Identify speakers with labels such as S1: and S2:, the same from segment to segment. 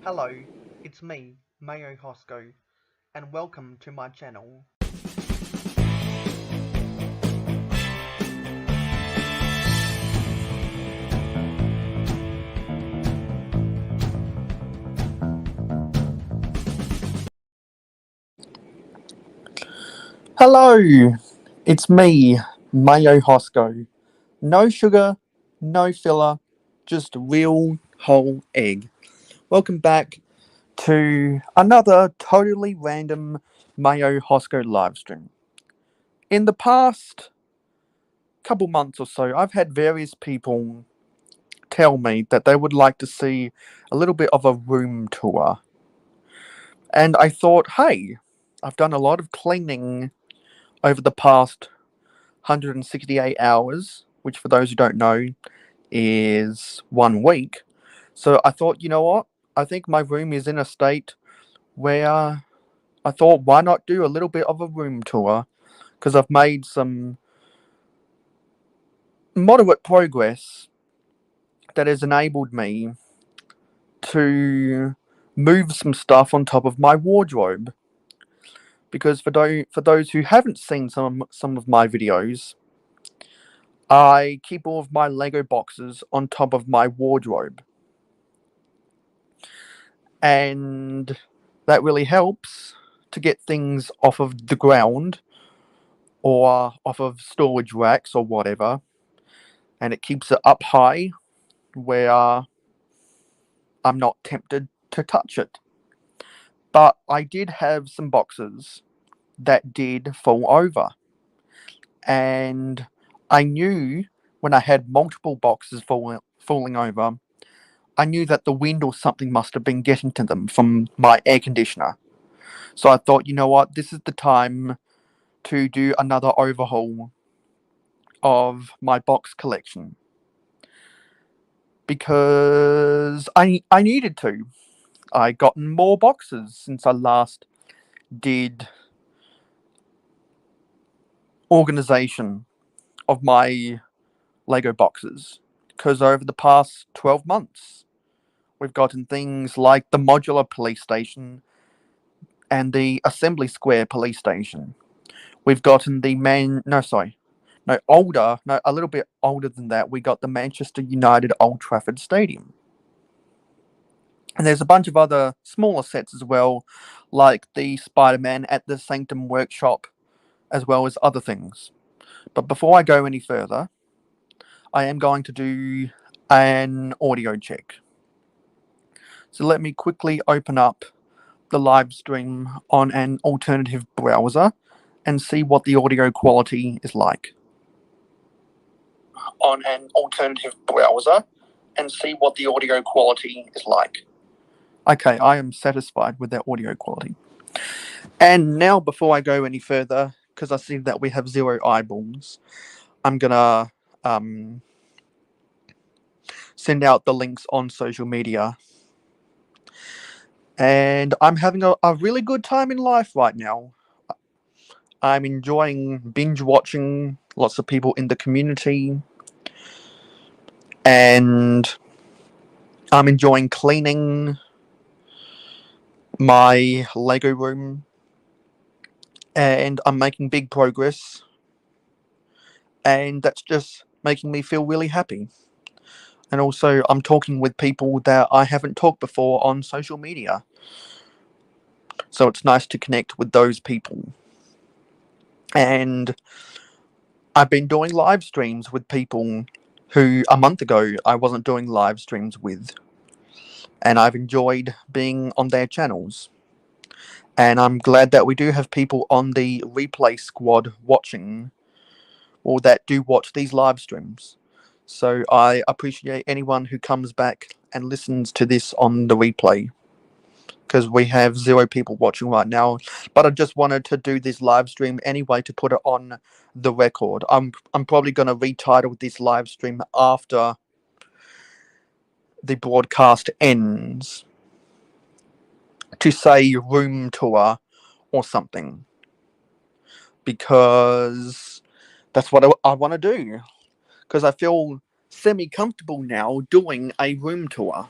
S1: Hello, it's me, Mayo Hosko, and welcome to my channel.
S2: Hello, it's me, Mayo Hosko. No sugar, no filler, just real whole egg. Welcome back to another totally random Mayo Hosko livestream. In the past couple months or so, I've had various people tell me that they would like to see a little bit of a room tour. And I thought, hey, I've done a lot of cleaning over the past 168 hours, which for those who don't know is 1 week. So I thought, you know what? I think my room is in a state where I thought, why not do a little bit of a room tour? Because I've made some moderate progress that has enabled me to move some stuff on top of my wardrobe. Because for those who haven't seen some of my videos, I keep all of my Lego boxes on top of my wardrobe. And that really helps to get things off of the ground or off of storage racks or whatever. And it keeps it up high where I'm not tempted to touch it. But I did have some boxes that did fall over. And I knew when I had multiple boxes falling over, I knew that the wind or something must have been getting to them from my air conditioner. So I thought, you know what, this is the time to do another overhaul of my box collection. Because I needed to. I gotten more boxes since I last did organization of my Lego boxes. Because over the past 12 months, we've gotten things like the modular police station and the assembly square police station. We've gotten the a little bit older than that. We got the Manchester United Old Trafford Stadium. And there's a bunch of other smaller sets as well, like the Spider-Man at the Sanctum Workshop, as well as other things. But before I go any further, I am going to do an audio check. So let me quickly open up the live stream on an alternative browser and see what the audio quality is like. On an alternative browser and see what the audio quality is like. Okay, I am satisfied with that audio quality. And now, before I go any further, because I see that we have 0 eyeballs, I'm gonna send out the links on social media. And I'm having a really good time in life right now. I'm enjoying binge watching lots of people in the community. And I'm enjoying cleaning my Lego room. And I'm making big progress. And that's just making me feel really happy. And also, I'm talking with people that I haven't talked before on social media. So it's nice to connect with those people. And I've been doing live streams with people who a month ago I wasn't doing live streams with. And I've enjoyed being on their channels. And I'm glad that we do have people on the replay squad watching, or that do watch these live streams. So I appreciate anyone who comes back and listens to this on the replay, because we have 0 people watching right now. But I just wanted to do this live stream anyway to put it on the record. I'm probably going to retitle this live stream after the broadcast ends to say room tour or something, because that's what I want to do, because I feel semi-comfortable now doing a room tour.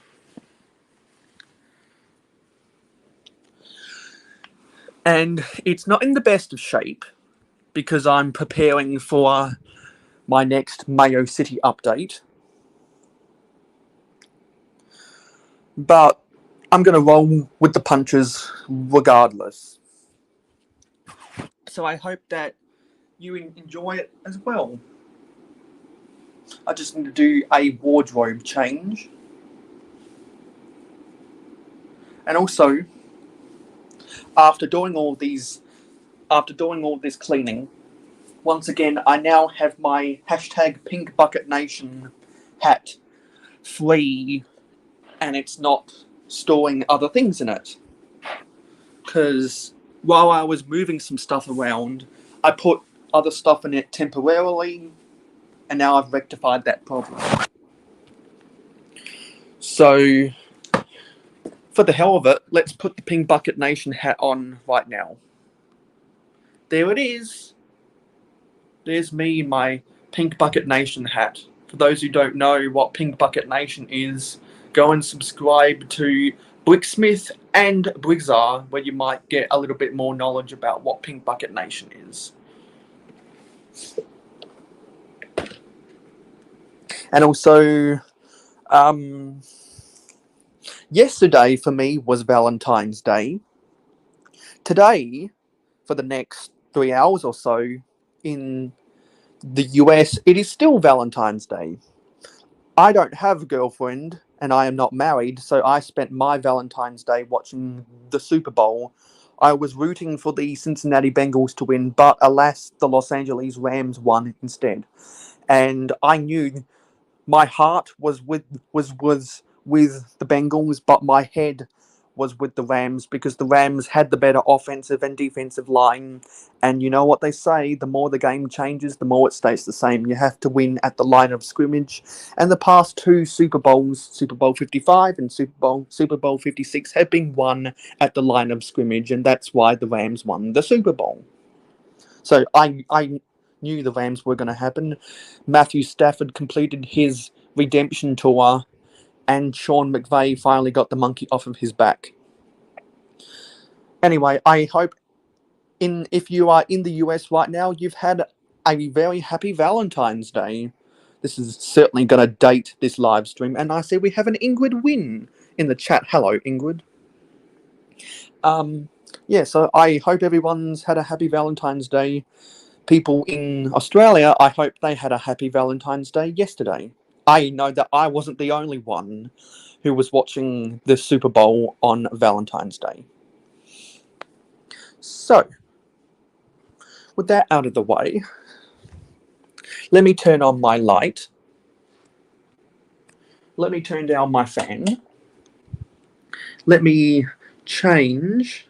S2: And it's not in the best of shape because I'm preparing for my next Mayo City update. But I'm going to roll with the punches regardless. So I hope that you enjoy it as well. I just need to do a wardrobe change. And also, after doing all this cleaning, once again, I now have my hashtag Pink Bucket Nation hat free, and it's not storing other things in it. Because while I was moving some stuff around, I put other stuff in it temporarily, and now I've rectified that problem. So, for the hell of it, let's put the Pink Bucket Nation hat on right now. There it is. There's me in my Pink Bucket Nation hat. For those who don't know what Pink Bucket Nation is, go and subscribe to Bricksmith and Brigzar, where you might get a little bit more knowledge about what Pink Bucket Nation is. And also, yesterday for me was Valentine's Day. Today, for the next 3 hours or so, in the US, it is still Valentine's Day. I don't have a girlfriend and I am not married, so I spent my Valentine's Day watching the Super Bowl. I was rooting for the Cincinnati Bengals to win, but alas, the Los Angeles Rams won instead. And I knew my heart was with the Bengals, but my head was with the Rams because the Rams had the better offensive and defensive line. And you know what they say, the more the game changes, the more it stays the same. You have to win at the line of scrimmage. And the past two Super Bowls, Super Bowl 55 and Super Bowl 56, have been won at the line of scrimmage, and that's why the Rams won the Super Bowl. So I knew the Rams were going to happen. Matthew Stafford completed his redemption tour, and Sean McVay finally got the monkey off of his back. Anyway, I hope if you are in the US right now, you've had a very happy Valentine's Day. This is certainly going to date this live stream. And I see we have an Ingrid Wynn in the chat. Hello, Ingrid. Yeah, so I hope everyone's had a happy Valentine's Day. People in Australia, I hope they had a happy Valentine's Day yesterday. I know that I wasn't the only one who was watching the Super Bowl on Valentine's Day. So, with that out of the way, let me turn on my light. Let me turn down my fan. Let me change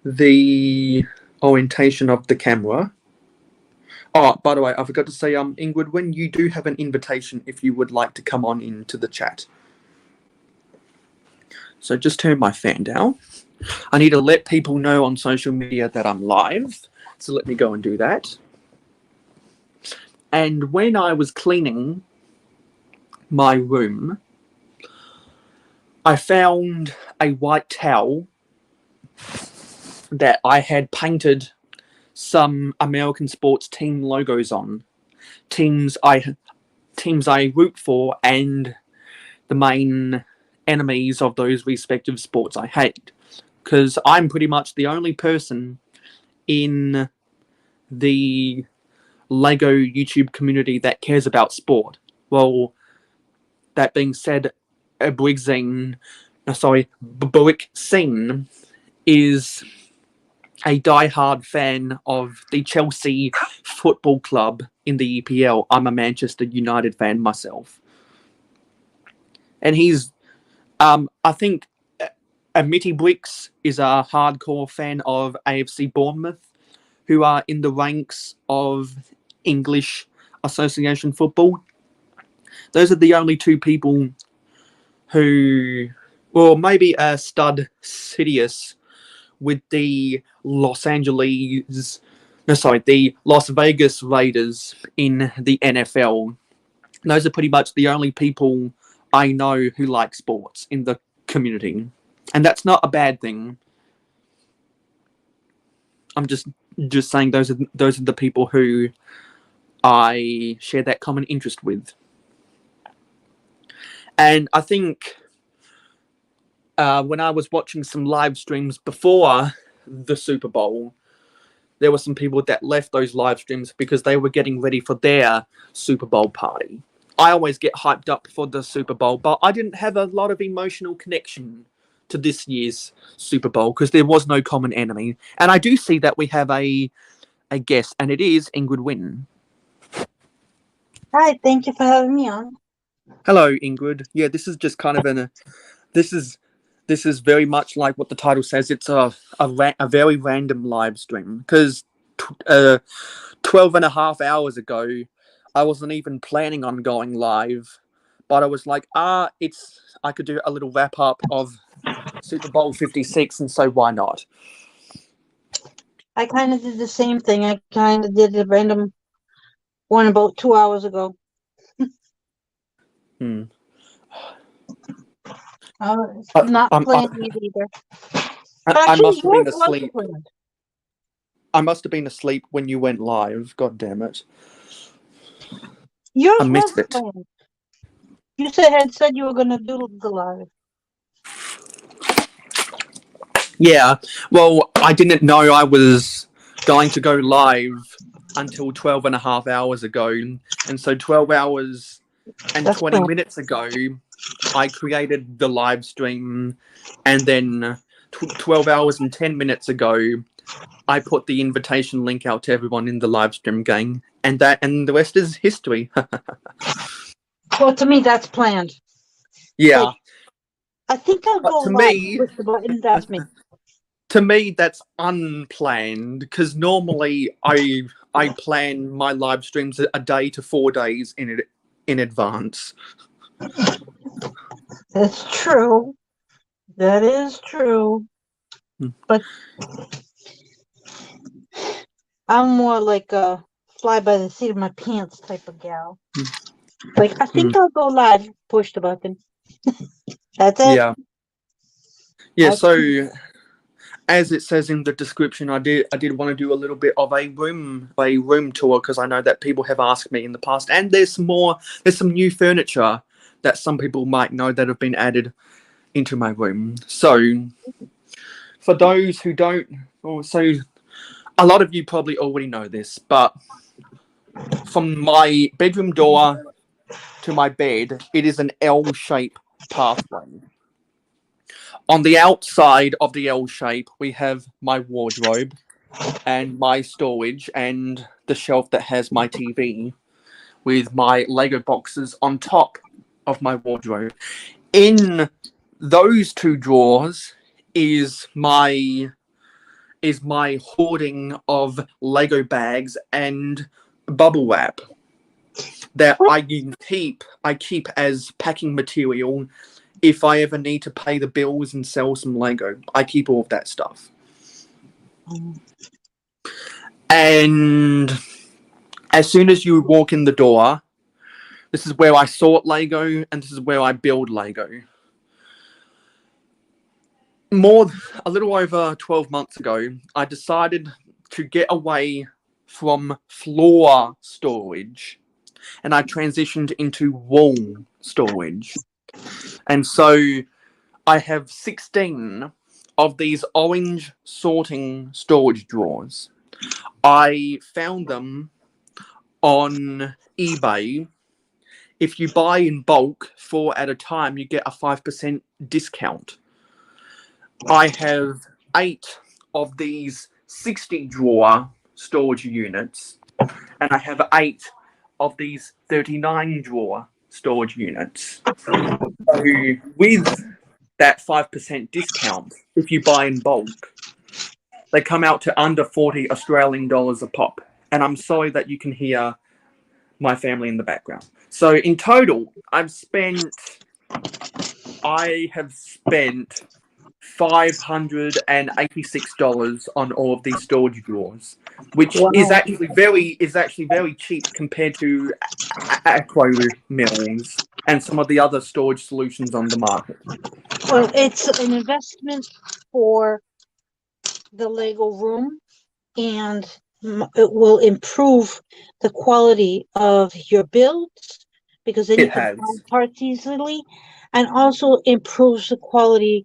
S2: the orientation of the camera. Oh, by the way, I forgot to say, Ingrid, when you do have an invitation if you would like to come on into the chat. So just turn my fan down. I need to let people know on social media that I'm live. So let me go and do that. And when I was cleaning my room, I found a white towel that I had painted some American sports team logos on. Teams I root for and the main enemies of those respective sports I hate. Because I'm pretty much the only person in the Lego YouTube community that cares about sport. Well, that being said, Brick Scene is a die-hard fan of the Chelsea Football Club in the EPL. I'm a Manchester United fan myself. And he's, I think, Mitty Bricks is a hardcore fan of AFC Bournemouth, who are in the ranks of English Association football. Those are the only two people who, well, maybe Stud Sidious with the Las Vegas Raiders in the NFL. Those are pretty much the only people I know who like sports in the community. And that's not a bad thing. I'm just saying those are the people who I share that common interest with. And I think when I was watching some live streams before the Super Bowl, there were some people that left those live streams because they were getting ready for their Super Bowl party. I always get hyped up for the Super Bowl, but I didn't have a lot of emotional connection to this year's Super Bowl because there was no common enemy. And I do see that we have a guest, and it is Ingrid Wynn.
S3: Hi, thank you for having me on.
S2: Hello, Ingrid. Yeah, this is just kind of this is very much like what the title says. It's a very random live stream because 12 and a half hours ago, I wasn't even planning on going live, but I was like, I could do a little wrap up of Super Bowl 56, and so why not?
S3: I kind of did the same thing. I kind of did a random one about 2 hours ago. Not planning it either.
S2: I must have been asleep. I must have been asleep when you went live. God damn it!
S3: Yours
S2: I missed
S3: was
S2: it.
S3: planned. You said you were going to do the live.
S2: Yeah, well, I didn't know I was going to go live until 12 and a half hours ago. And so 12 hours and
S3: That's
S2: 20
S3: cool.
S2: minutes ago, I created the live stream. And then 12 hours and 10 minutes ago, I put the invitation link out to everyone in the live stream gang. And the rest is history.
S3: Well, to me, that's planned.
S2: Yeah.
S3: Like, I think I'll go live with the button. That's me.
S2: To me, that's unplanned because normally I plan my live streams a day to 4 days in advance.
S3: That's true. That is true. But I'm more like a fly by the seat of my pants type of gal. Like, I think I'll go live. Push the button. That's it.
S2: Yeah. So, as it says in the description, I did want to do a little bit of a room tour because I know that people have asked me in the past, and there's some new furniture that some people might know that have been added into my room. So, for those who don't, a lot of you probably already know this, but from my bedroom door to my bed, it is an L-shaped pathway. On the outside of the L shape, we have my wardrobe and my storage and the shelf that has my TV with my Lego boxes on top of my wardrobe. In those two drawers is my hoarding of Lego bags and bubble wrap that I keep as packing material. If I ever need to pay the bills and sell some Lego, I keep all of that stuff. And as soon as you walk in the door, this is where I sort Lego and this is where I build Lego. A little over 12 months ago, I decided to get away from floor storage and I transitioned into wall storage. And so I have 16 of these orange sorting storage drawers. I found them on eBay. If you buy in bulk 4 at a time, you get a 5% discount. I have 8 of these 60 drawer storage units, and I have 8 of these 39 drawer storage units. So with that 5% discount, if you buy in bulk, they come out to under 40 Australian dollars a pop. And I'm sorry that you can hear my family in the background. So in total, I have spent $586 on all of these storage drawers, which is actually very cheap compared to Aqua Mills and some of the other storage solutions on the market.
S3: Well, it's an investment for the Lego room and it will improve the quality of your builds because then
S2: It
S3: you can
S2: has.
S3: find parts easily, and also improves the quality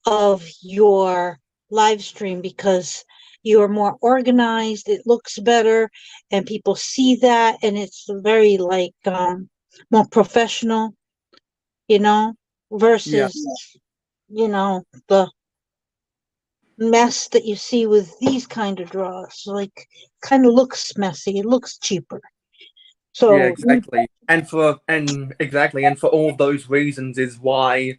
S3: of your live stream because you're more organized, it looks better, and people see that, and it's very like more professional, you know,
S2: Yeah.
S3: versus the mess that you see with these kind of draws. Like, kind of looks messy, it looks cheaper.
S2: Yeah,
S3: So
S2: exactly. And for all of those reasons is why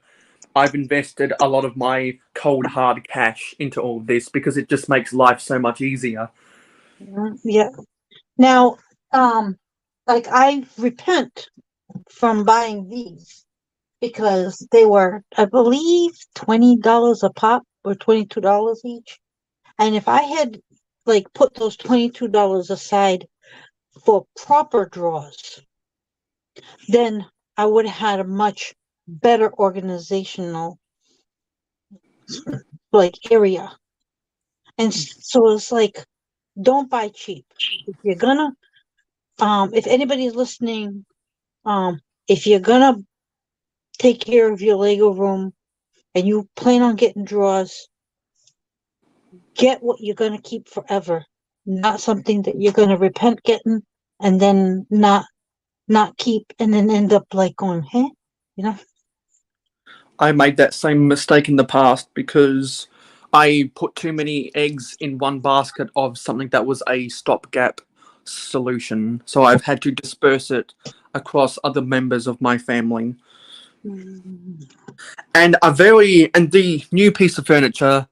S2: I've invested a lot of my cold hard cash into all of this, because it just makes life so much easier.
S3: yeah. Now, like, I repent from buying these because they were, I believe, $20 a pop or $22 each. And if I had like put those $22 aside for proper draws, then I would have had a much better organizational like area. And so it's like, don't buy cheap. If you're gonna, if anybody's listening, if you're gonna take care of your Lego room and you plan on getting draws, get what you're gonna keep forever, not something that you're gonna repent getting and then not keep and then end up like going, hey, you know.
S2: I made that same mistake in the past because I put too many eggs in one basket of something that was a stopgap solution. So I've had to disperse it across other members of my family. And the new piece of furniture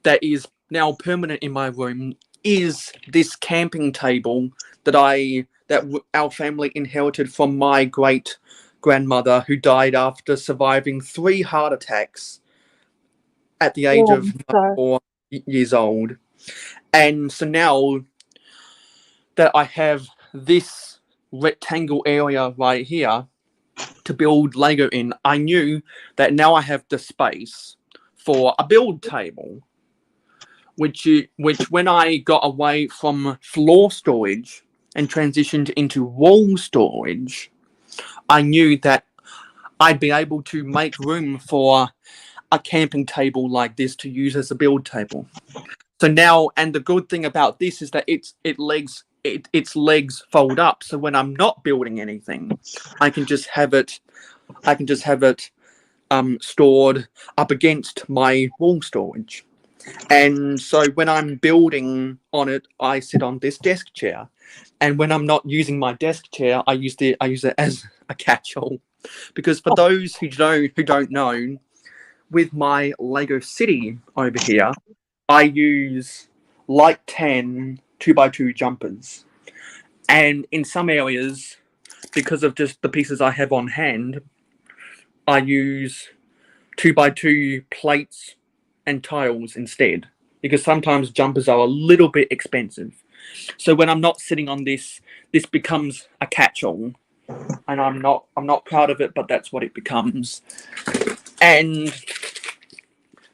S2: that is now permanent in my room is this camping table that our family inherited from my great grandmother, who died after surviving 3 heart attacks at the age of
S3: Sorry.
S2: 4 years old. And so now that I have this rectangle area right here to build Lego in, I knew that now I have the space for a build table, which when I got away from floor storage and transitioned into wall storage, I knew that I'd be able to make room for a camping table like this to use as a build table. So now, and the good thing about this is that its legs fold up. So when I'm not building anything, I can just have it. Stored up against my wall storage. And so when I'm building on it, I sit on this desk chair. And when I'm not using my desk chair, I use it as a catch-all. Because for those who don't know, with my Lego City over here, I use light tan 2x2 jumpers. And in some areas, because of just the pieces I have on hand, I use 2x2 plates and tiles instead, because sometimes jumpers are a little bit expensive. So when I'm not sitting on this becomes a catch-all, and I'm not proud of it, but that's what it becomes. And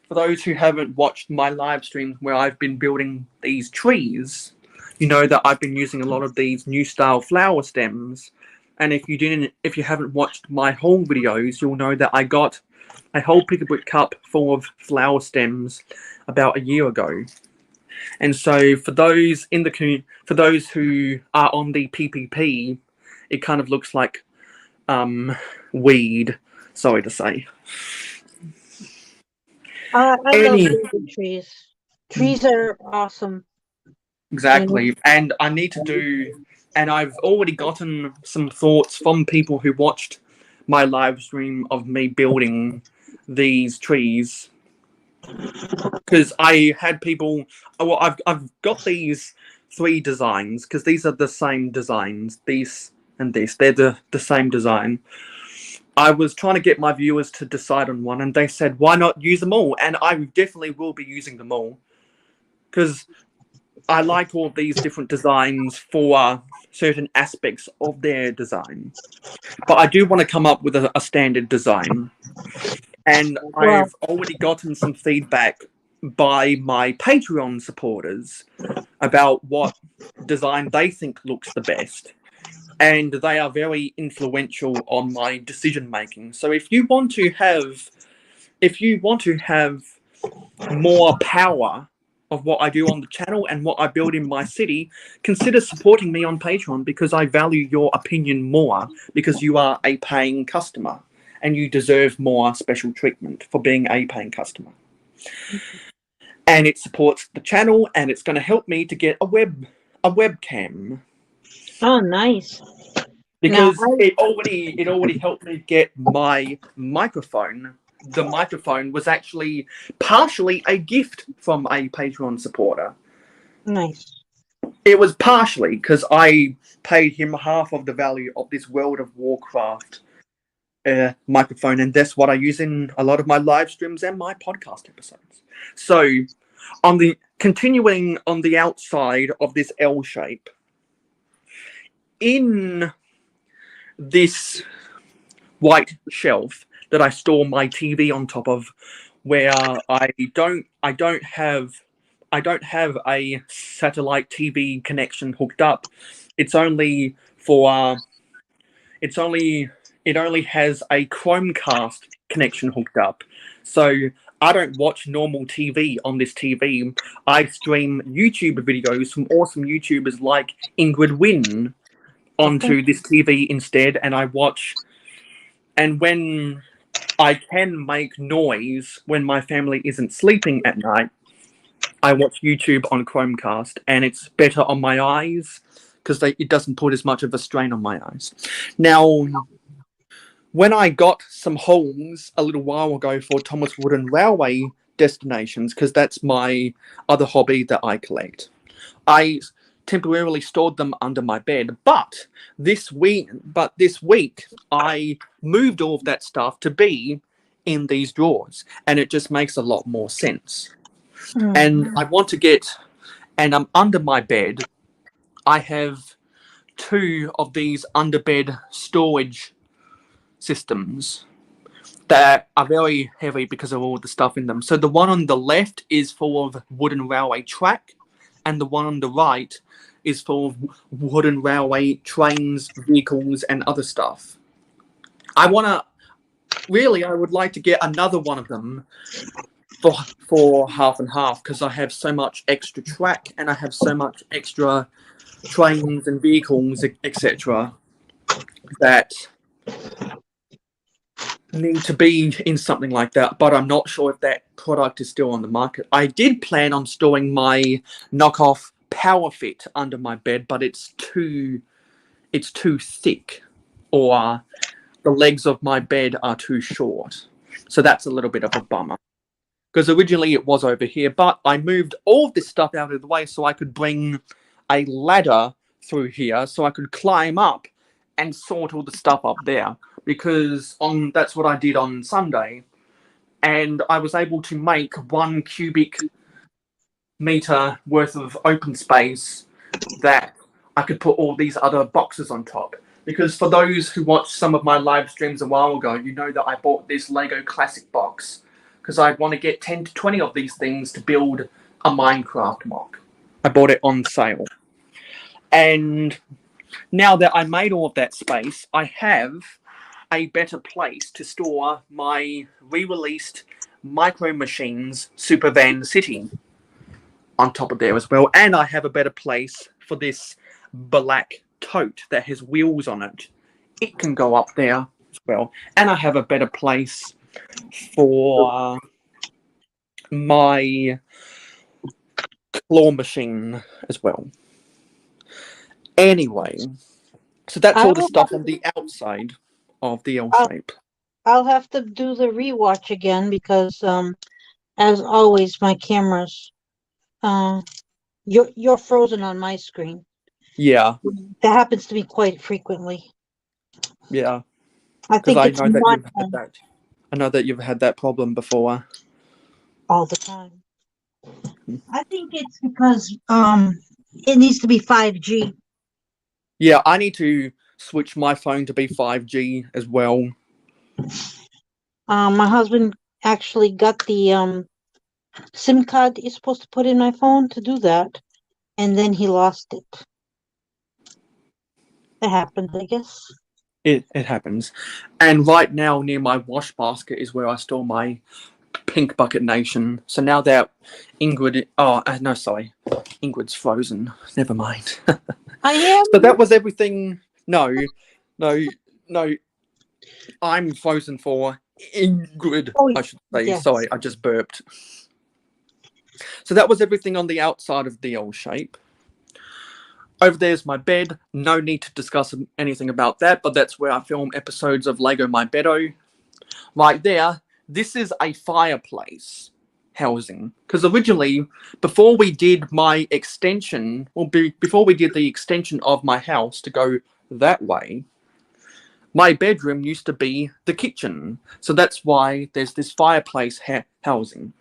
S2: for those who haven't watched my live streams where I've been building these trees, you know that I've been using a lot of these new style flower stems. And if you haven't watched my haul videos, you'll know that I got a whole Pickerbrick cup full of flower stems about a year ago. And so for those who are on the PPP, it kind of looks like weed. Sorry to say.
S3: I love
S2: Any
S3: building trees. Trees are awesome.
S2: Exactly, and and I've already gotten some thoughts from people who watched my live stream of me building these trees, because I had people. Oh, well, I've got these 3 designs because these are the same designs. These and this, they're the same design. I was trying to get my viewers to decide on one, and they said, "Why not use them all?" And I definitely will be using them all because I like all of these different designs for certain aspects of their design. But I do want to come up with a standard design. And
S3: Well,
S2: I've already gotten some feedback by my Patreon supporters about what design they think looks the best. And they are very influential on my decision making. So if you want to have more power of what I do on the channel and what I build in my city, consider supporting me on Patreon, because I value your opinion more, because you are a paying customer and you deserve more special treatment for being a paying customer. And it supports the channel, and it's going to help me to get a webcam,
S3: Oh, nice.
S2: because
S3: Now,
S2: it already helped me get my microphone. The microphone was actually partially a gift from a Patreon supporter.
S3: nice.
S2: It was partially because I paid him half of the value of this World of Warcraft microphone, and that's what I use in a lot of my live streams and my podcast episodes. So, continuing on the outside of this L shape, in this white shelf that I store my TV on top of, where I don't have a satellite TV connection hooked up. It only has a Chromecast connection hooked up. So I don't watch normal TV on this TV. I stream YouTube videos from awesome YouTubers like Ingrid Wynn onto this TV instead, and I watch. And when I can make noise when my family isn't sleeping at night, I watch YouTube on Chromecast, and it's better on my eyes because it doesn't put as much of a strain on my eyes. Now, when I got some homes a little while ago for Thomas Wooden Railway destinations, because that's my other hobby that I collect, I temporarily stored them under my bed. But this week I moved all of that stuff to be in these drawers, and it just makes a lot more sense. And I want to get, and I'm under my bed. I have 2 of these underbed storage systems that are very heavy because of all the stuff in them. So the one on the left is full of wooden railway track, and the one on the right is full of wooden railway trains, vehicles, and other stuff. I would like to get another one of them for half and half, because I have so much extra track and I have so much extra trains and vehicles, etc., that need to be in something like that. But I'm not sure if that product is still on the market. I did plan on storing my knockoff PowerFit under my bed, but it's too thick, or the legs of my bed are too short. So that's a little bit of a bummer, because originally it was over here, but I moved all of this stuff out of the way so I could bring a ladder through here so I could climb up and sort all the stuff up there, because that's what I did on Sunday, and I was able to make 1 cubic meter worth of open space that I could put all these other boxes on top. Because for those who watched some of my live streams a while ago, you know that I bought this Lego Classic box because I want to get 10 to 20 of these things to build a Minecraft mock. I bought it on sale. And now that I made all of that space, I have a better place to store my re-released Micro Machines Super Van City on top of there as well. And I have a better place for this black tote that has wheels on it. It can go up there as well. And I have a better place for my claw machine as well. Anyway, so that's all the stuff on the outside of the L shape.
S3: I'll have to do the rewatch again because, as always, my camera's you're frozen on my screen.
S2: Yeah.
S3: That happens to me quite frequently.
S2: Yeah.
S3: I think it's
S2: I know that you've had that problem before.
S3: All the time. I think it's because it needs to be 5G.
S2: Yeah, I need to switch my phone to be 5G as well.
S3: My husband actually got the SIM card that you're supposed to put in my phone to do that, and then he lost it. It happened, I guess.
S2: It happens. And right now, near my wash basket is where I store my Pink Bucket Nation. So now that Ingrid... Oh, no, sorry. Ingrid's frozen. Never mind.
S3: I am.
S2: So that was everything. No. I'm frozen for Ingrid,
S3: Oh,
S2: I should say.
S3: yes.
S2: Sorry, I just burped. So that was everything on the outside of the L shape. Over there's my bed. No need to discuss anything about that, but that's where I film episodes of Lego My Beddo. Right there, this is a fireplace housing. Because originally, before we did my extension, before we did the extension of my house to go that way, my bedroom used to be the kitchen. So that's why there's this fireplace housing.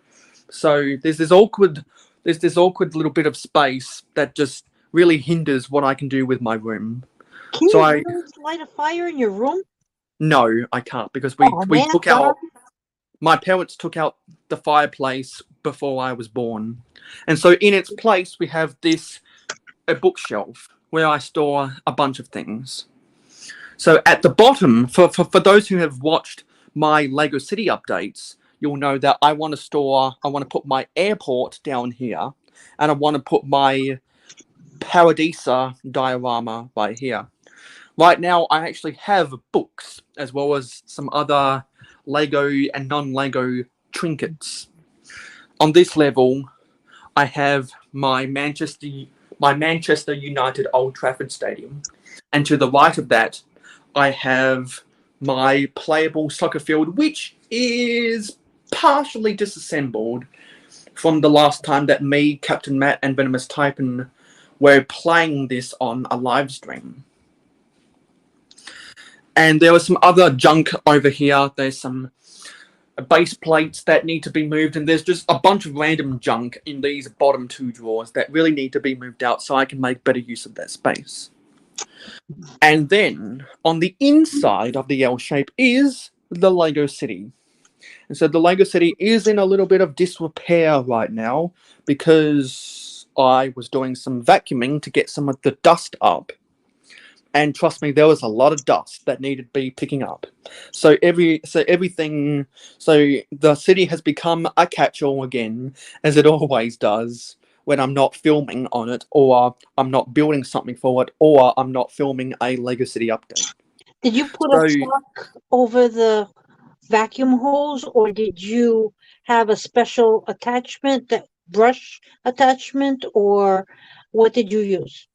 S2: So there's this awkward little bit of space that just really hinders what I can do with my room.
S3: Can
S2: So
S3: you really light a fire in your room?
S2: No, I can't, because we
S3: man,
S2: took out... My parents took out the fireplace before I was born. And so in its place, we have a bookshelf where I store a bunch of things. So at the bottom, for those who have watched my Lego City updates, you'll know that I want to put my airport down here, and I want to put my Paradisa diorama right here. Right now, I actually have books, as well as some other Lego and non-Lego trinkets. On this level, I have my Manchester United Old Trafford Stadium. And to the right of that, I have my playable soccer field, which is partially disassembled from the last time that me, Captain Matt, and Venomous Typin were playing this on a live stream. And there was some other junk over here. There's some base plates that need to be moved, and there's just a bunch of random junk in these bottom two drawers that really need to be moved out so I can make better use of that space. And then on the inside of the L shape is the Lego City. And so the Lego City is in a little bit of disrepair right now because I was doing some vacuuming to get some of the dust up. And trust me, there was a lot of dust that needed to be picking up. So the city has become a catch-all again, as it always does when I'm not filming on it, or I'm not building something for it, or I'm not filming a Lego City update.
S3: Did you put a truck over the vacuum hose, or did you have a special attachment, that brush attachment, or what did you use?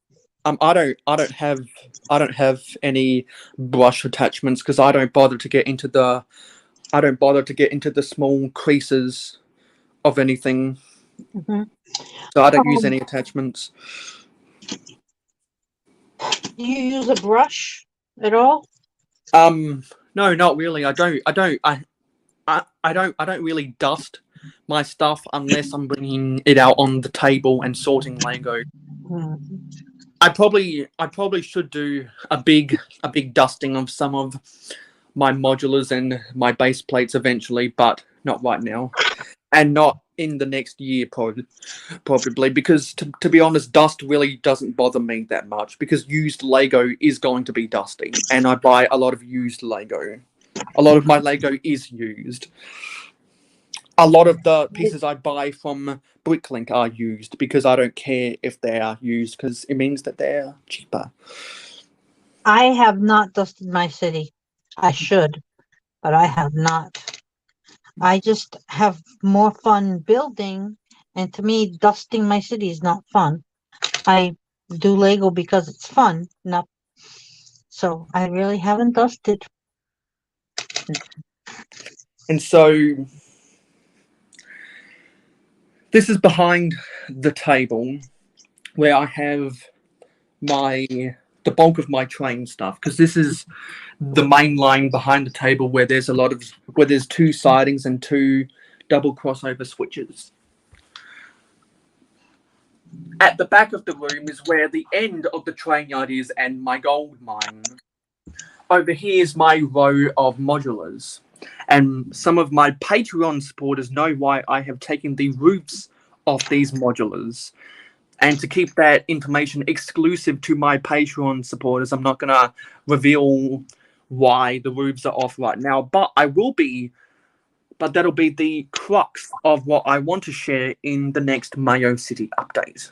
S2: I don't have any brush attachments because I don't bother to get into the small creases of anything.
S3: Mm-hmm.
S2: So I don't use any attachments.
S3: Do you use a brush at all?
S2: No, not really. I don't really dust my stuff unless I'm bringing it out on the table and sorting Lego.
S3: Mm-hmm.
S2: I probably should do a big dusting of some of my modulars and my base plates eventually, but not right now, and not in the next year probably because to be honest, dust really doesn't bother me that much because used Lego is going to be dusty, and I buy a lot of used Lego. A lot of my Lego is used. A lot of the pieces I buy from Bricklink are used because I don't care if they are used because it means that they're cheaper.
S3: I have not dusted my city. I should, but I have not. I just have more fun building, and to me, dusting my city is not fun. I do Lego because it's fun, not so I really haven't dusted.
S2: And so this is behind the table where I have the bulk of my train stuff, because this is the main line behind the table where there's two sidings and two double crossover switches. At the back of the room is where the end of the train yard is and my gold mine. Over here is my row of modulars. And some of my Patreon supporters know why I have taken the roofs off these modulars. And to keep that information exclusive to my Patreon supporters, I'm not going to reveal why the roofs are off right now, but that'll be the crux of what I want to share in the next Mayo City update.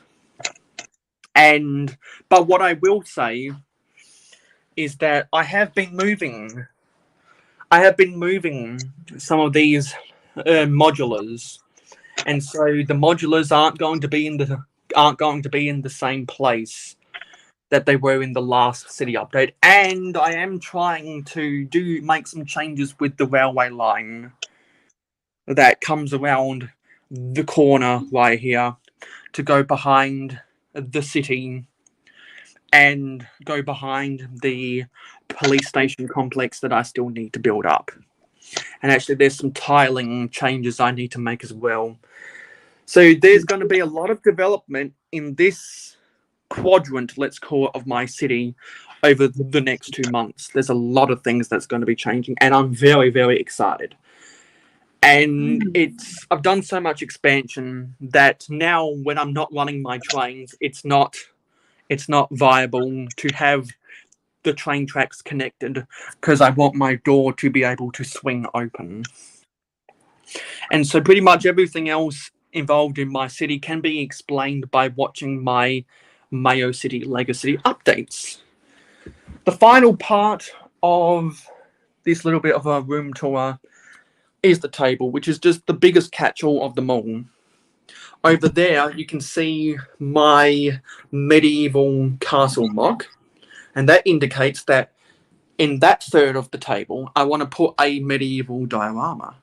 S2: But what I will say is that I have been moving some of these modulars, and so the modulars aren't going to be in the same place that they were in the last city update. And I am trying to make some changes with the railway line that comes around the corner right here to go behind the city and go behind the police station complex that I still need to build up. And actually, there's some tiling changes I need to make as well. So there's going to be a lot of development in this quadrant, let's call it, of my city over the next 2 months. There's a lot of things that's going to be changing, and I'm very, very excited. And I've done so much expansion that now when I'm not running my trains, it's not viable to have the train tracks connected because I want my door to be able to swing open. And so pretty much everything else involved in my city can be explained by watching my Mayo City Legacy updates. The final part of this little bit of a room tour is the table, which is just the biggest catch-all of them all. Over there, you can see my medieval castle mock, and that indicates that in that third of the table, I want to put a medieval diorama.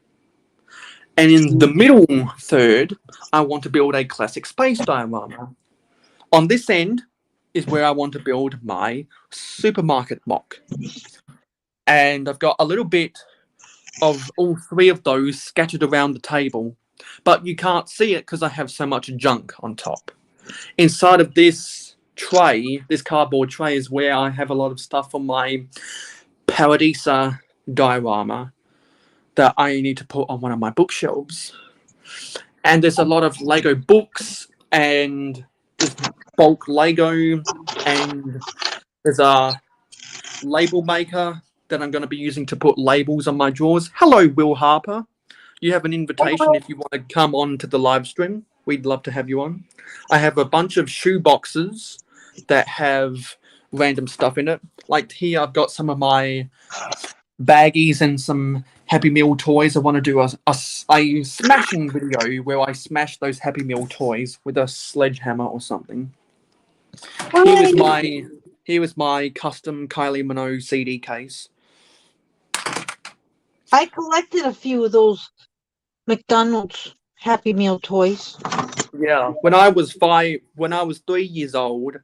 S2: And in the middle third, I want to build a classic space diorama. On this end is where I want to build my supermarket mock. And I've got a little bit of all three of those scattered around the table, but you can't see it because I have so much junk on top. Inside of this tray, this cardboard tray, is where I have a lot of stuff on my Paradisa diorama that I need to put on one of my bookshelves. And there's a lot of Lego books and there's bulk Lego, and there's a label maker that I'm going to be using to put labels on my drawers. Hello, Will Harper. You have an invitation if you want to come on to the live stream. We'd love to have you on. I have a bunch of shoe boxes that have random stuff in it. Like here, I've got some of my baggies and some Happy Meal toys. I want to do a smashing video where I smash those Happy Meal toys with a sledgehammer or something. Here is my custom Kylie Minogue CD case.
S3: I collected a few of those McDonald's Happy Meal toys.
S2: Yeah, when I was 3 years old,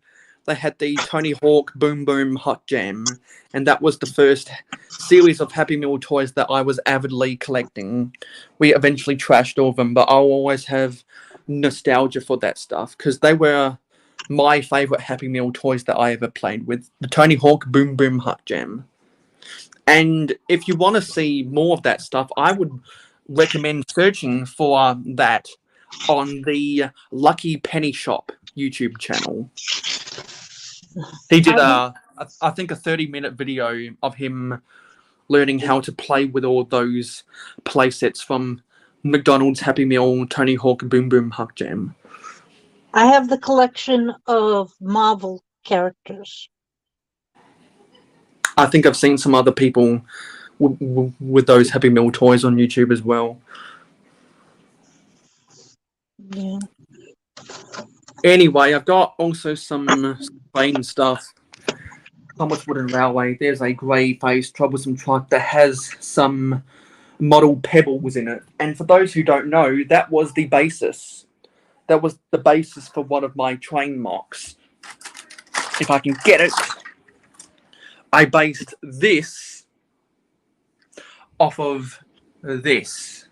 S2: they had the Tony Hawk Boom Boom Hot Jam, and that was the first series of Happy Meal toys that I was avidly collecting. We eventually trashed all of them, but I'll always have nostalgia for that stuff because they were my favorite Happy Meal toys that I ever played with, the Tony Hawk Boom Boom Hot Jam. And if you want to see more of that stuff, I would recommend searching for that on the Lucky Penny Shop YouTube channel. He did I think a 30-minute video of him learning how to play with all those play sets from McDonald's Happy Meal, Tony Hawk, Boom Boom Hot Jam.
S3: I have the collection of Marvel characters.
S2: I think I've seen some other people with those Happy Meal toys on YouTube as well.
S3: Yeah.
S2: Anyway, I've got also some train stuff. Thomas Wooden Railway. There's a grey-faced troublesome truck that has some model pebbles in it. And for those who don't know, that was the basis. That was the basis for one of my train mocks. If I can get it, I based this off of this.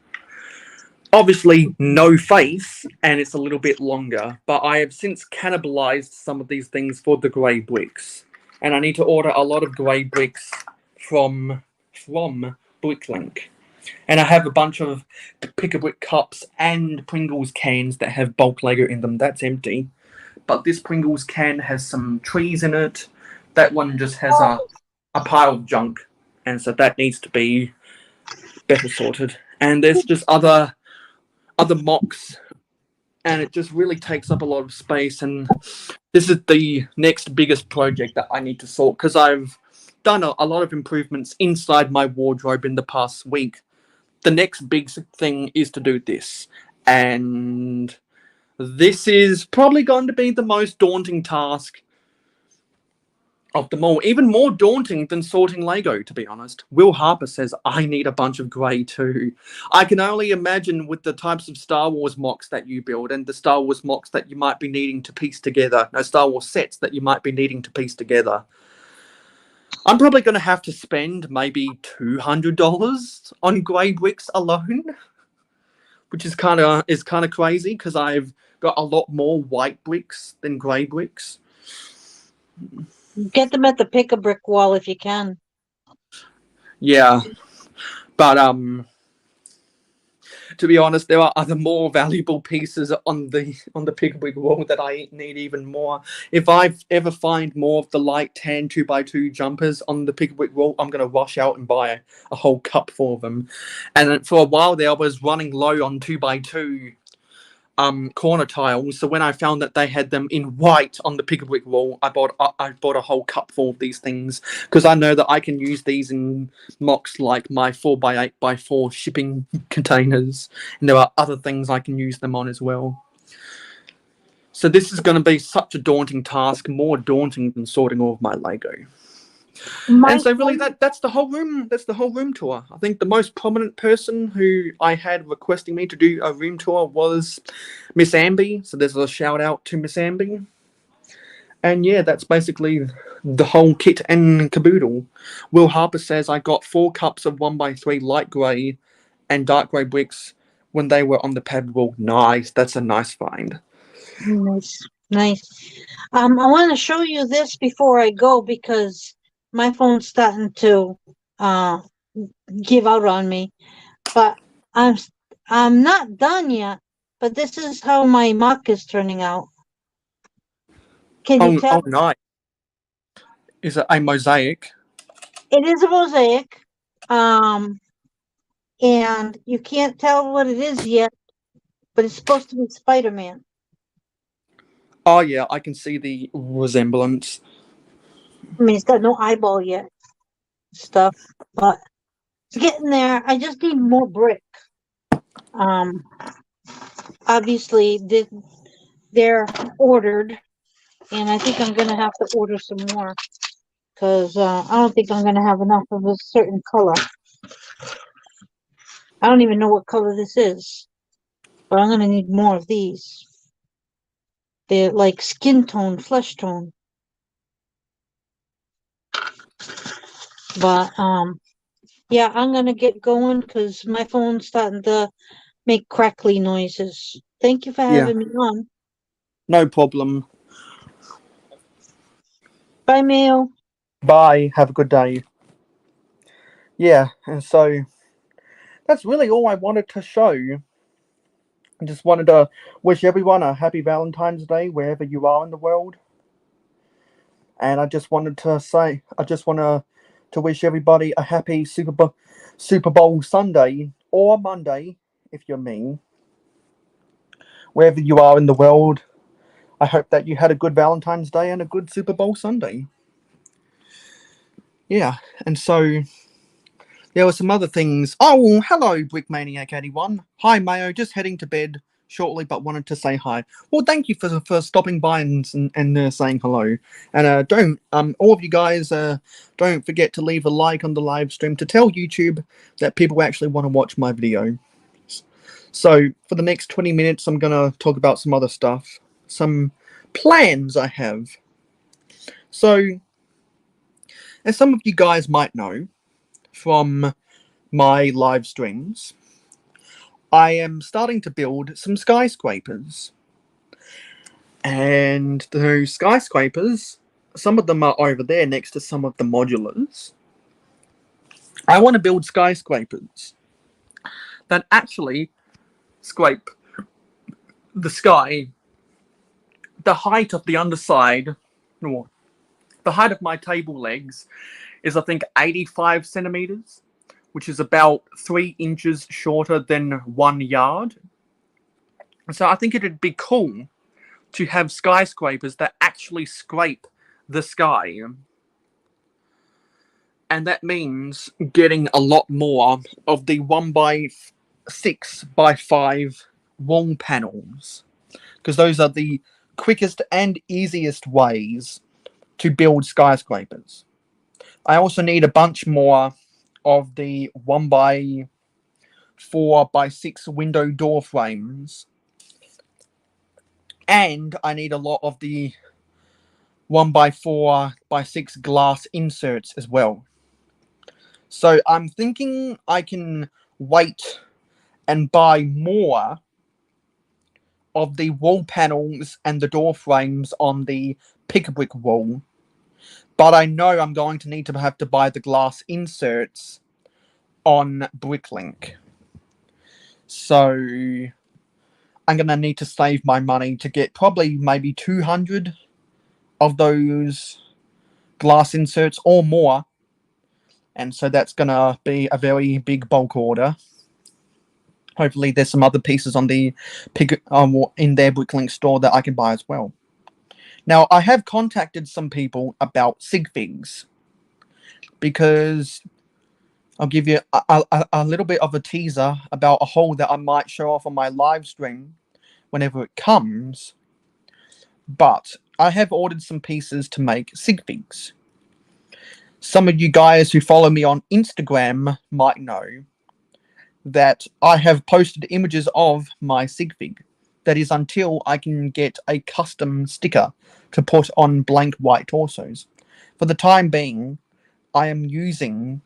S2: Obviously, no face, and it's a little bit longer, but I have since cannibalized some of these things for the grey bricks. And I need to order a lot of grey bricks from Bricklink. And I have a bunch of Pick-a-Brick cups and Pringles cans that have bulk Lego in them. That's empty. But this Pringles can has some trees in it. That one just has a pile of junk. And so that needs to be better sorted. And there's just other mocks, and it just really takes up a lot of space. And this is the next biggest project that I need to sort, because I've done a lot of improvements inside my wardrobe in the past week. The next big thing is to do this, and this is probably going to be the most daunting task of them all. Even more daunting than sorting Lego, to be honest. Will Harper says, I need a bunch of grey too. I can only imagine with the types of Star Wars mocks that you build and the Star Wars mocks that you might be needing to piece together. No, Star Wars sets that you might be needing to piece together. I'm probably going to have to spend maybe $200 on grey bricks alone, which is kind of crazy because I've got a lot more white bricks than grey bricks.
S3: Get them at the Pick-a-Brick wall if you can.
S2: Yeah, but to be honest, there are other more valuable pieces on the Pick-a-Brick wall that I need even more. If I ever find more of the light tan 2x2 jumpers on the Pick-a-Brick wall, I'm going to rush out and buy a whole cup for them. And for a while there, I was running low on 2x2 corner tiles. So when I found that they had them in white on the Pick-a-Brick wall, I bought a whole cup full of these things, because I know that I can use these in mocks like my 4x8x4 shipping containers, and there are other things I can use them on as well. So this is going to be such a daunting task, more daunting than sorting all of my Lego. And so really that's the whole room. That's the whole room tour. I think the most prominent person who I had requesting me to do a room tour was Miss Amby. So there's a shout out to Miss Amby. And yeah, that's basically the whole kit and caboodle. Will Harper says I got 4 cups of 1x3 light grey and dark grey bricks when they were on the pad wall. Nice. That's a nice find.
S3: Nice. I want to show you this before I go, because my phone's starting to give out on me. But I'm not done yet. But this is how my mock is turning out. Can you tell?
S2: Oh, nice. Is it a mosaic?
S3: It is a mosaic. And you can't tell what it is yet, but it's supposed to be Spider-Man.
S2: Oh yeah, I can see the resemblance.
S3: I mean, it's got no eyeball yet, stuff, but it's getting there. I just need more brick. Obviously, they're ordered, and I think I'm gonna have to order some more, because I don't think I'm gonna have enough of a certain color. I don't even know what color this is, but I'm gonna need more of these. They're like skin tone, flesh tone. But yeah, I'm gonna get going because my phone's starting to make crackly noises. Thank you for having me on.
S2: No problem.
S3: Bye, Mayo.
S2: Bye. Have a good day. Yeah, and so that's really all I wanted to show you. I just wanted to wish everyone a happy Valentine's Day wherever you are in the world. And I just wanted to say, I just want to wish everybody a happy Super Bowl Sunday, or Monday, if you're me. Wherever you are in the world, I hope that you had a good Valentine's Day and a good Super Bowl Sunday. Yeah, and so there were some other things. Oh, hello, Brickmaniac81. Hi, Mayo. Just heading to bed shortly, but wanted to say hi. Well, thank you for stopping by and saying hello. And don't all of you guys don't forget to leave a like on the live stream to tell YouTube that people actually want to watch my video. So for the next 20 minutes, I'm gonna talk about some other stuff, some plans I have. So, as some of you guys might know from my live streams, I am starting to build some skyscrapers. And the skyscrapers, some of them are over there next to some of the modulars. I want to build skyscrapers. that actually scrape the sky. The height of the underside, or the height of my table legs, is I think 85 centimeters, which is about 3 inches shorter than 1 yard. So I think it'd be cool to have skyscrapers that actually scrape the sky. And that means getting a lot more of the 1x6x5 wall panels, because those are the quickest and easiest ways to build skyscrapers. I also need a bunch more of the 1x4x6 window door frames, and I need a lot of the 1x4x6 glass inserts as well. So I'm thinking I can wait and buy more of the wall panels and the door frames on the pick-a-brick wall, but I know I'm going to need to have to buy the glass inserts on Bricklink. So I'm going to need to save my money to get probably maybe 200 of those glass inserts or more. And so that's going to be a very big bulk order. Hopefully there's some other pieces on the in their Bricklink store that I can buy as well. Now, I have contacted some people about sig figs, because I'll give you a little bit of a teaser about a haul that I might show off on my live stream whenever it comes. But I have ordered some pieces to make sig figs. Some of you guys who follow me on Instagram might know that I have posted images of my sig fig. That is until I can get a custom sticker to put on blank white torsos. For the time being, I am using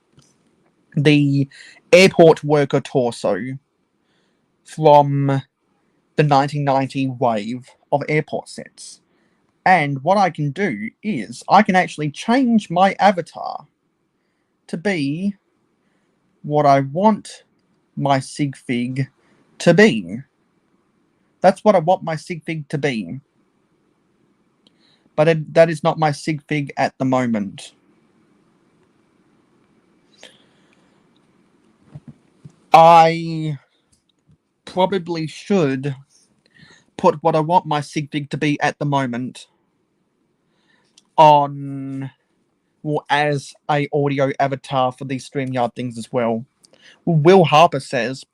S2: the airport worker torso from the 1990 wave of airport sets. And what I can do is I can actually change my avatar to be what I want my sig fig to be. That's what I want my sig fig to be. But that is not my sig fig at the moment. I probably should put what I want my sig fig to be at the moment on, well, as a audio avatar for these StreamYard things as well. Will Harper says,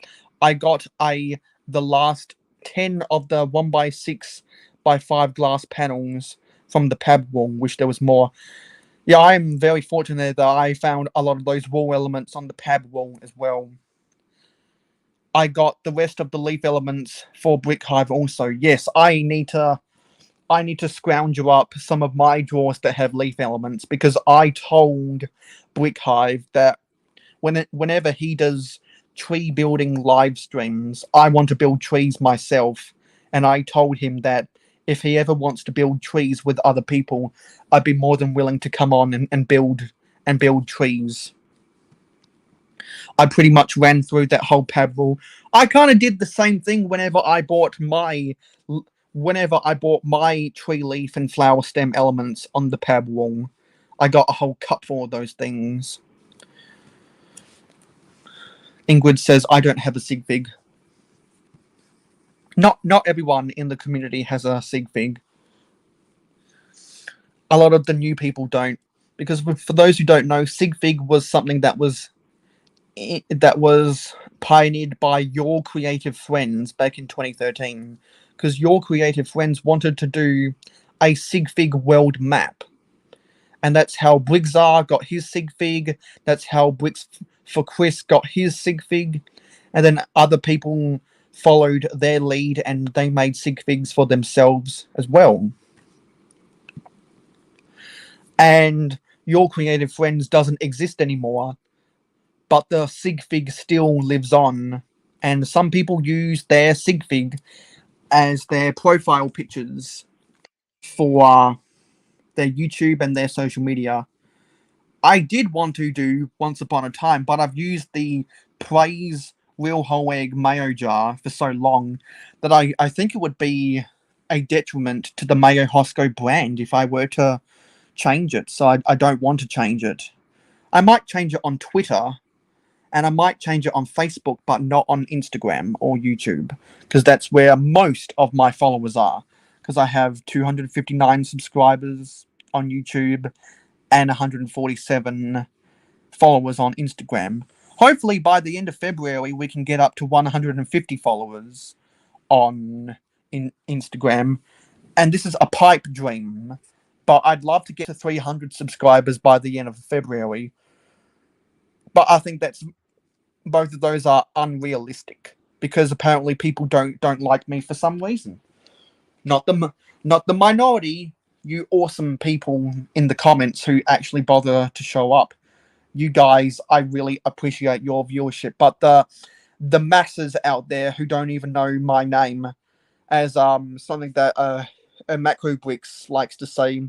S2: I got the last 10 of the 1x6x5 glass panels from the pab wall. Wish there was more. Yeah, I'm very fortunate that I found a lot of those wall elements on the pab wall as well. I got the rest of the leaf elements for Brick Hive also. Yes, I need to scrounge up some of my drawers that have leaf elements, because I told Brick Hive that whenever he does tree building live streams, I want to build trees myself. And I told him that if he ever wants to build trees with other people, I'd be more than willing to come on and build trees. I pretty much ran through that whole pad rule. I kind of did the same thing whenever I bought my tree leaf and flower stem elements on the pad wall. I got a whole cup full of those things. Ingrid says, I don't have a sig fig. Not everyone in the community has a sig fig. A lot of the new people don't. Because for those who don't know, sig fig was something that was pioneered by Your Creative Friends back in 2013. Because Your Creative Friends wanted to do a sig fig world map. And that's how Brigzar got his sig fig. That's how Bricks for Chris got his sig fig. And then other people followed their lead and they made sig figs for themselves as well. And Your Creative Friends doesn't exist anymore, but the sig fig still lives on. And some people use their sig fig as their profile pictures for their YouTube and their social media. I did want to do Once Upon a Time, but I've used the Praise real whole egg mayo jar for so long that I think it would be a detriment to the Mayo Hosko brand if I were to change it. So I don't want to change it. I might change it on Twitter and I might change it on Facebook, but not on Instagram or YouTube, because that's where most of my followers are. Because I have 259 subscribers on YouTube and 147 followers on Instagram. Hopefully, by the end of February, we can get up to 150 followers on Instagram. And this is a pipe dream, but I'd love to get to 300 subscribers by the end of February. But I think that's both of those are unrealistic because apparently people don't like me for some reason. Not the minority, you awesome people in the comments who actually bother to show up. You guys, I really appreciate your viewership, but the masses out there who don't even know my name, as something that Macro Bricks likes to say,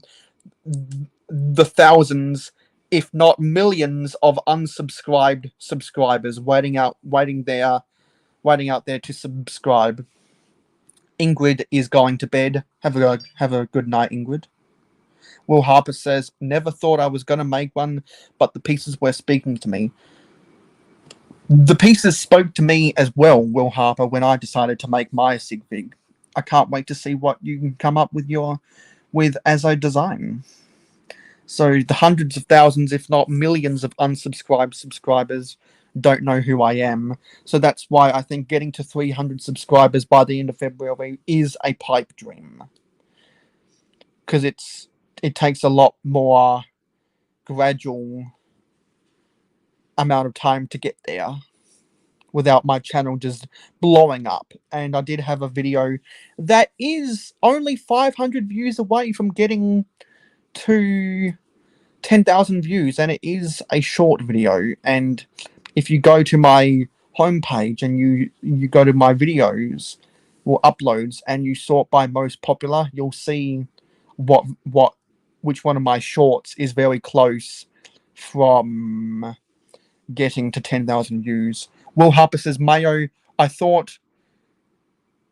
S2: the thousands, if not millions, of unsubscribed subscribers waiting out there to subscribe. Ingrid is going to bed. Have a good night, Ingrid. Will Harper says, never thought I was going to make one, but the pieces were speaking to me. The pieces spoke to me as well, Will Harper, when I decided to make my sig fig. I can't wait to see what you can come up with as a design. So the hundreds of thousands, if not millions of unsubscribed subscribers don't know who I am. So that's why I think getting to 300 subscribers by the end of February is a pipe dream. Because it takes a lot more gradual amount of time to get there without my channel just blowing up. And I did have a video that is only 500 views away from getting to 10,000 views, and it is a short video. And if you go to my homepage and you go to my videos or uploads and you sort by most popular, you'll see which one of my shorts is very close from getting to 10,000 views. Will Harper says, Mayo, I thought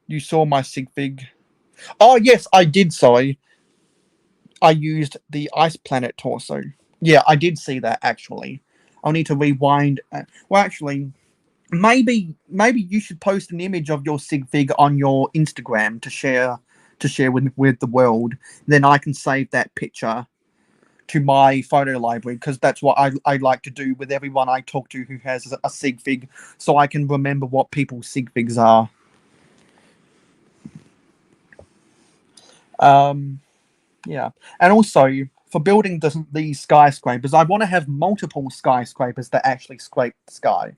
S2: you saw my sig fig. Oh yes, I did. Sorry, I used the Ice Planet torso. Yeah, I did see that actually. I'll need to rewind. Well, actually, maybe you should post an image of your sig fig on your Instagram to share with the world. Then I can save that picture to my photo library, because that's what I like to do with everyone I talk to who has a sig fig, so I can remember what people's sig figs are. Yeah, and also for building these skyscrapers, I want to have multiple skyscrapers that actually scrape the sky.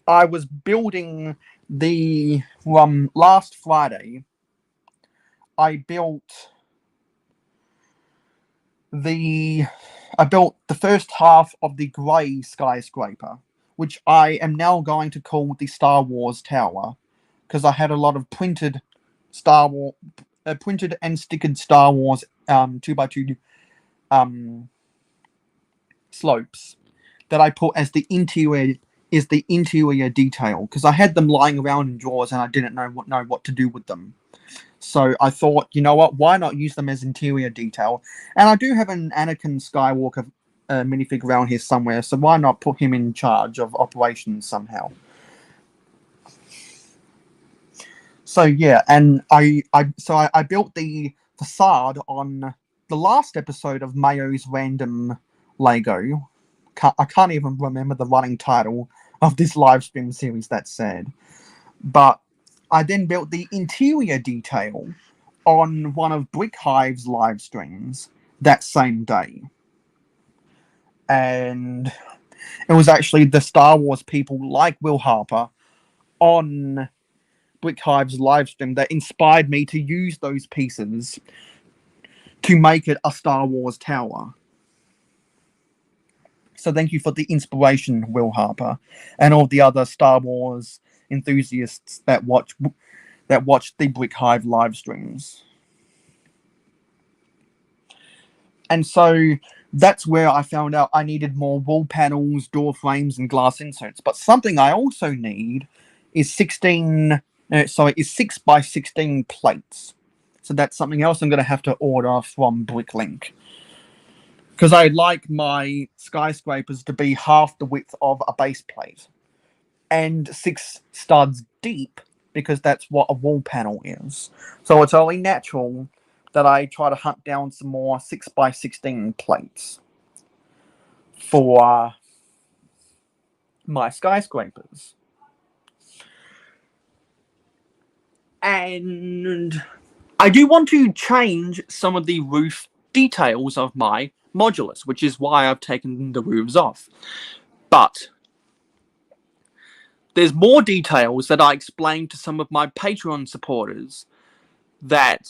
S2: I was building the last Friday. I built the first half of the grey skyscraper, which I am now going to call the Star Wars Tower, because I had a lot of printed and stickered Star Wars 2x2 slopes that I put as the interior detail, because I had them lying around in drawers and I didn't know what to do with them. So I thought, you know what, why not use them as interior detail? And I do have an Anakin Skywalker minifig around here somewhere, so why not put him in charge of operations somehow? So yeah, and I built the facade on the last episode of Mayo's Random Lego. I can't even remember the running title of this live stream series, that's sad. But I then built the interior detail on one of Brick Hive's live streams that same day. And it was actually the Star Wars people like Will Harper on Brick Hive's live stream that inspired me to use those pieces to make it a Star Wars tower. So thank you for the inspiration, Will Harper, and all the other Star Wars enthusiasts that watch the Brick Hive live streams. And so That's where I found out I needed more wall panels, door frames, and glass inserts. But something I also need is 6x16 plates. So that's something else I'm going to have to order from Bricklink. Because I like my skyscrapers to be half the width of a base plate. And 6 studs deep, because that's what a wall panel is. So it's only natural that I try to hunt down some more 6x16 plates for my skyscrapers. And I do want to change some of the roof details of my modulus, which is why I've taken the roofs off. But there's more details that I explained to some of my Patreon supporters that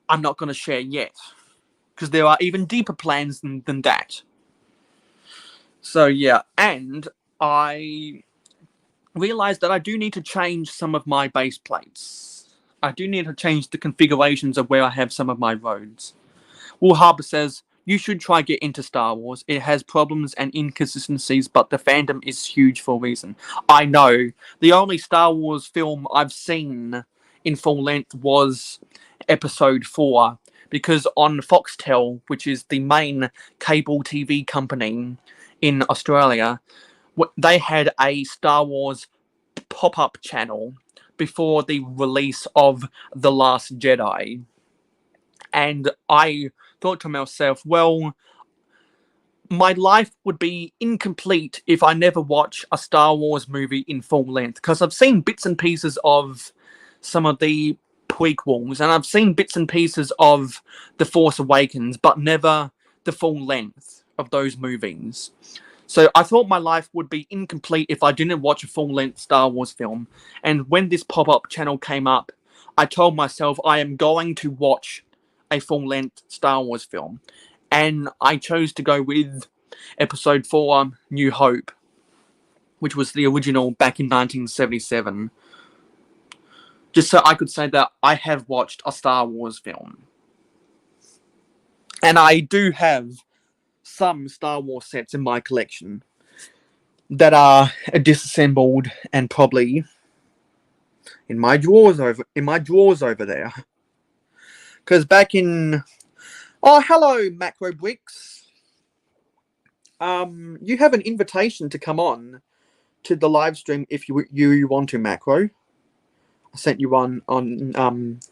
S2: I'm not going to share yet, because there are even deeper plans than that. So yeah, and I realized that I do need to change some of my base plates. I do need to change the configurations of where I have some of my roads. Will Harper says, you should try get into Star Wars. It has problems and inconsistencies, but the fandom is huge for a reason. I know. The only Star Wars film I've seen in full length was Episode 4, because on Foxtel, which is the main cable TV company in Australia, they had a Star Wars pop-up channel before the release of The Last Jedi. And I thought to myself, well, my life would be incomplete if I never watch a Star Wars movie in full length, because I've seen bits and pieces of some of the prequels, and I've seen bits and pieces of The Force Awakens, but never the full length of those movies. So I thought my life would be incomplete if I didn't watch a full-length Star Wars film. And when this pop-up channel came up, I told myself I am going to watch a full-length Star Wars film. And I chose to go with Episode 4, New Hope, which was the original back in 1977. Just so I could say that I have watched a Star Wars film. And I do have some Star Wars sets in my collection that are disassembled and probably in my drawers over there. Because back in hello Macro Bricks. You have an invitation to come on to the live stream if you want to, Macro. I sent you one on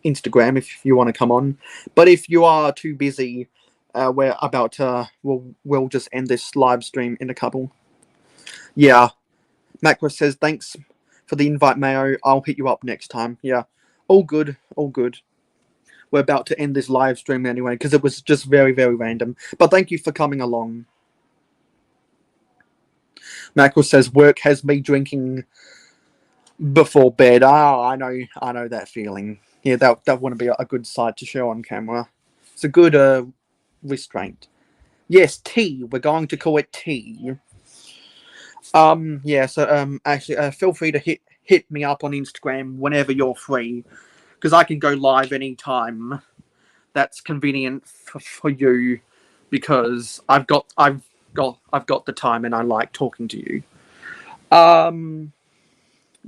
S2: Instagram if you want to come on. But if you are too busy, we're about to we'll just end this live stream in a couple. Yeah. Macro says thanks for the invite, Mayo. I'll hit you up next time. Yeah. All good. All good. We're about to end this live stream anyway, because it was just very, very random. But thank you for coming along. Macro says work has me drinking before bed. I know that feeling. Yeah, that wouldn't be a good sight to show on camera. It's a good restraint. Yes, tea. We're going to call it tea. Yeah. So actually, feel free to hit me up on Instagram whenever you're free, because I can go live anytime that's convenient for you, because I've got the time and I like talking to you.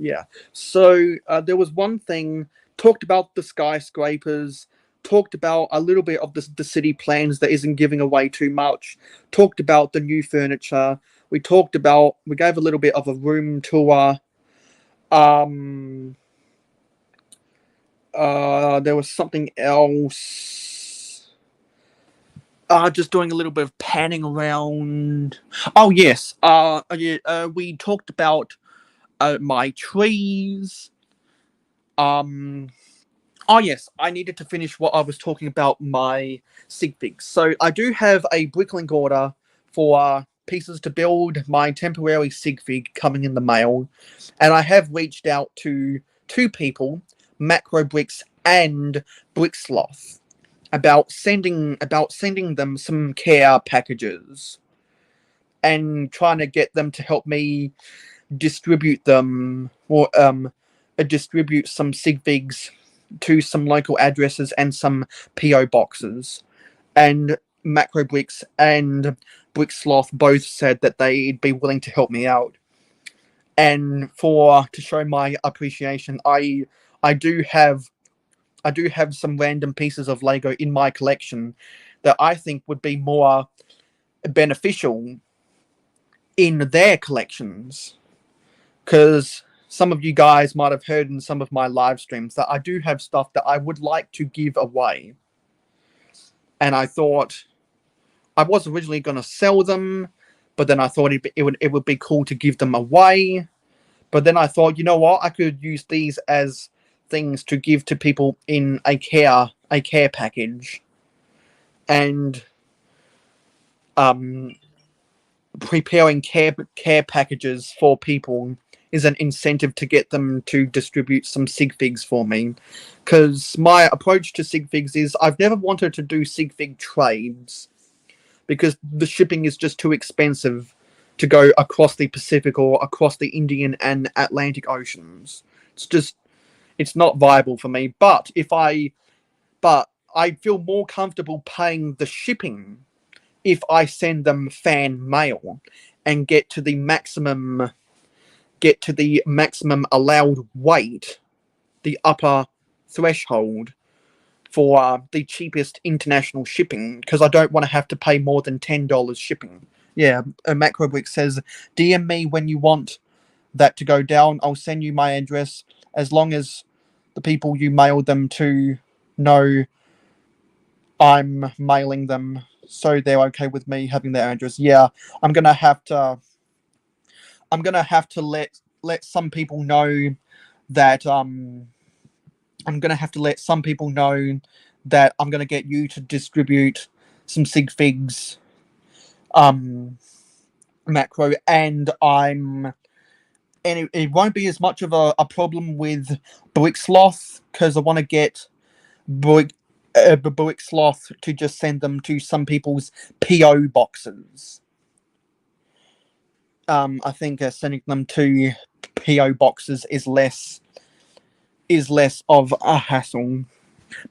S2: Yeah. So there was one thing, talked about the skyscrapers, talked about a little bit of the city plans that isn't giving away too much, talked about the new furniture, we gave a little bit of a room tour. There was something else. Just doing a little bit of panning around. Oh yes. We talked about my trees. Oh yes, I needed to finish what I was talking about, my sig figs. So I do have a Bricklink order for pieces to build my temporary sig fig coming in the mail, and I have reached out to 2 people, Macro Bricks and Bricksloth, about sending them some care packages and trying to get them to help me distribute them, or distribute some sig figs to some local addresses and some PO boxes. And Macro Bricks and Brick Sloth both said that they'd be willing to help me out. And to show my appreciation, I do have some random pieces of Lego in my collection that I think would be more beneficial in their collections. Because some of you guys might have heard in some of my live streams that I do have stuff that I would like to give away. And I thought I was originally going to sell them, but then I thought it would be cool to give them away. But then I thought, you know what, I could use these as things to give to people in a care package. And preparing care packages for people is an incentive to get them to distribute some sig figs for me. Because my approach to sig figs is I've never wanted to do sig fig trades because the shipping is just too expensive to go across the Pacific or across the Indian and Atlantic Oceans. It's not viable for me. But I feel more comfortable paying the shipping if I send them fan mail and get to the maximum allowed weight, the upper threshold for the cheapest international shipping, because I don't want to have to pay more than $10 shipping. Yeah, Macrobrick says, DM me when you want that to go down. I'll send you my address as long as the people you mail them to know I'm mailing them, so they're okay with me having their address. Yeah, I'm gonna have to let some people know that I'm gonna get you to distribute some sig figs, Macro, and it won't be as much of a problem with Brick Sloth, because I want to get Brick Sloth to just send them to some people's PO boxes. I think sending them to PO boxes is less of a hassle.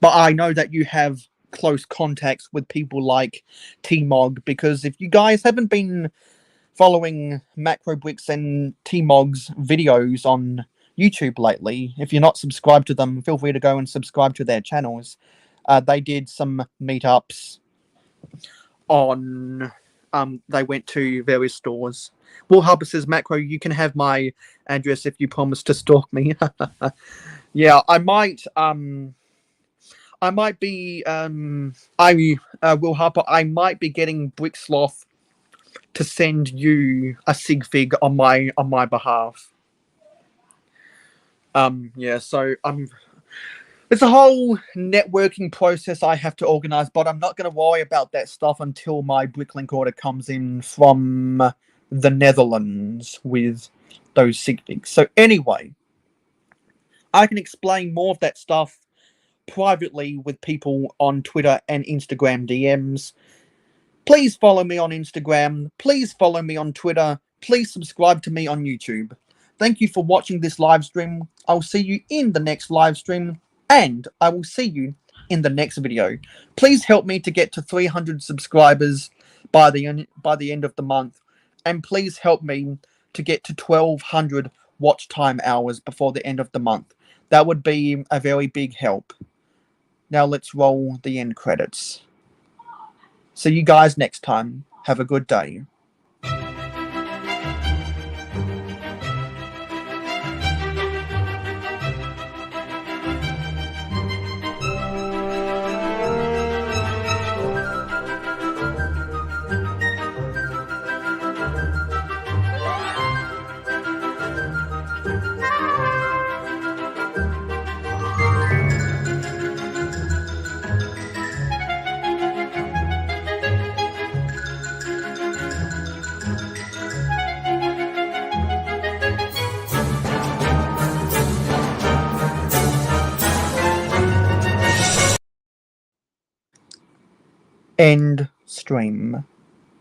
S2: But I know that you have close contacts with people like T-Mog, because if you guys haven't been following Macro Bricks and T-Mog's videos on YouTube lately, if you're not subscribed to them, feel free to go and subscribe to their channels. They did some meetups on they went to various stores. Will Harper says, Macro, you can have my address if you promise to stalk me. Yeah, I might be Will Harper, I might be getting Brick Sloth to send you a sig fig on my behalf. Yeah, so it's a whole networking process I have to organize, but I'm not going to worry about that stuff until my Bricklink order comes in from the Netherlands with those sig figs. So anyway, I can explain more of that stuff privately with people on Twitter and Instagram DMs. Please follow me on Instagram. Please follow me on Twitter. Please subscribe to me on YouTube. Thank you for watching this live stream. I'll see you in the next live stream, and I will see you in the next video. Please help me to get to 300 subscribers by the end of the month, and please help me to get to 1,200 watch time hours before the end of the month. That would be a very big help. Now let's roll the end credits. See you guys next time. Have a good day. End stream.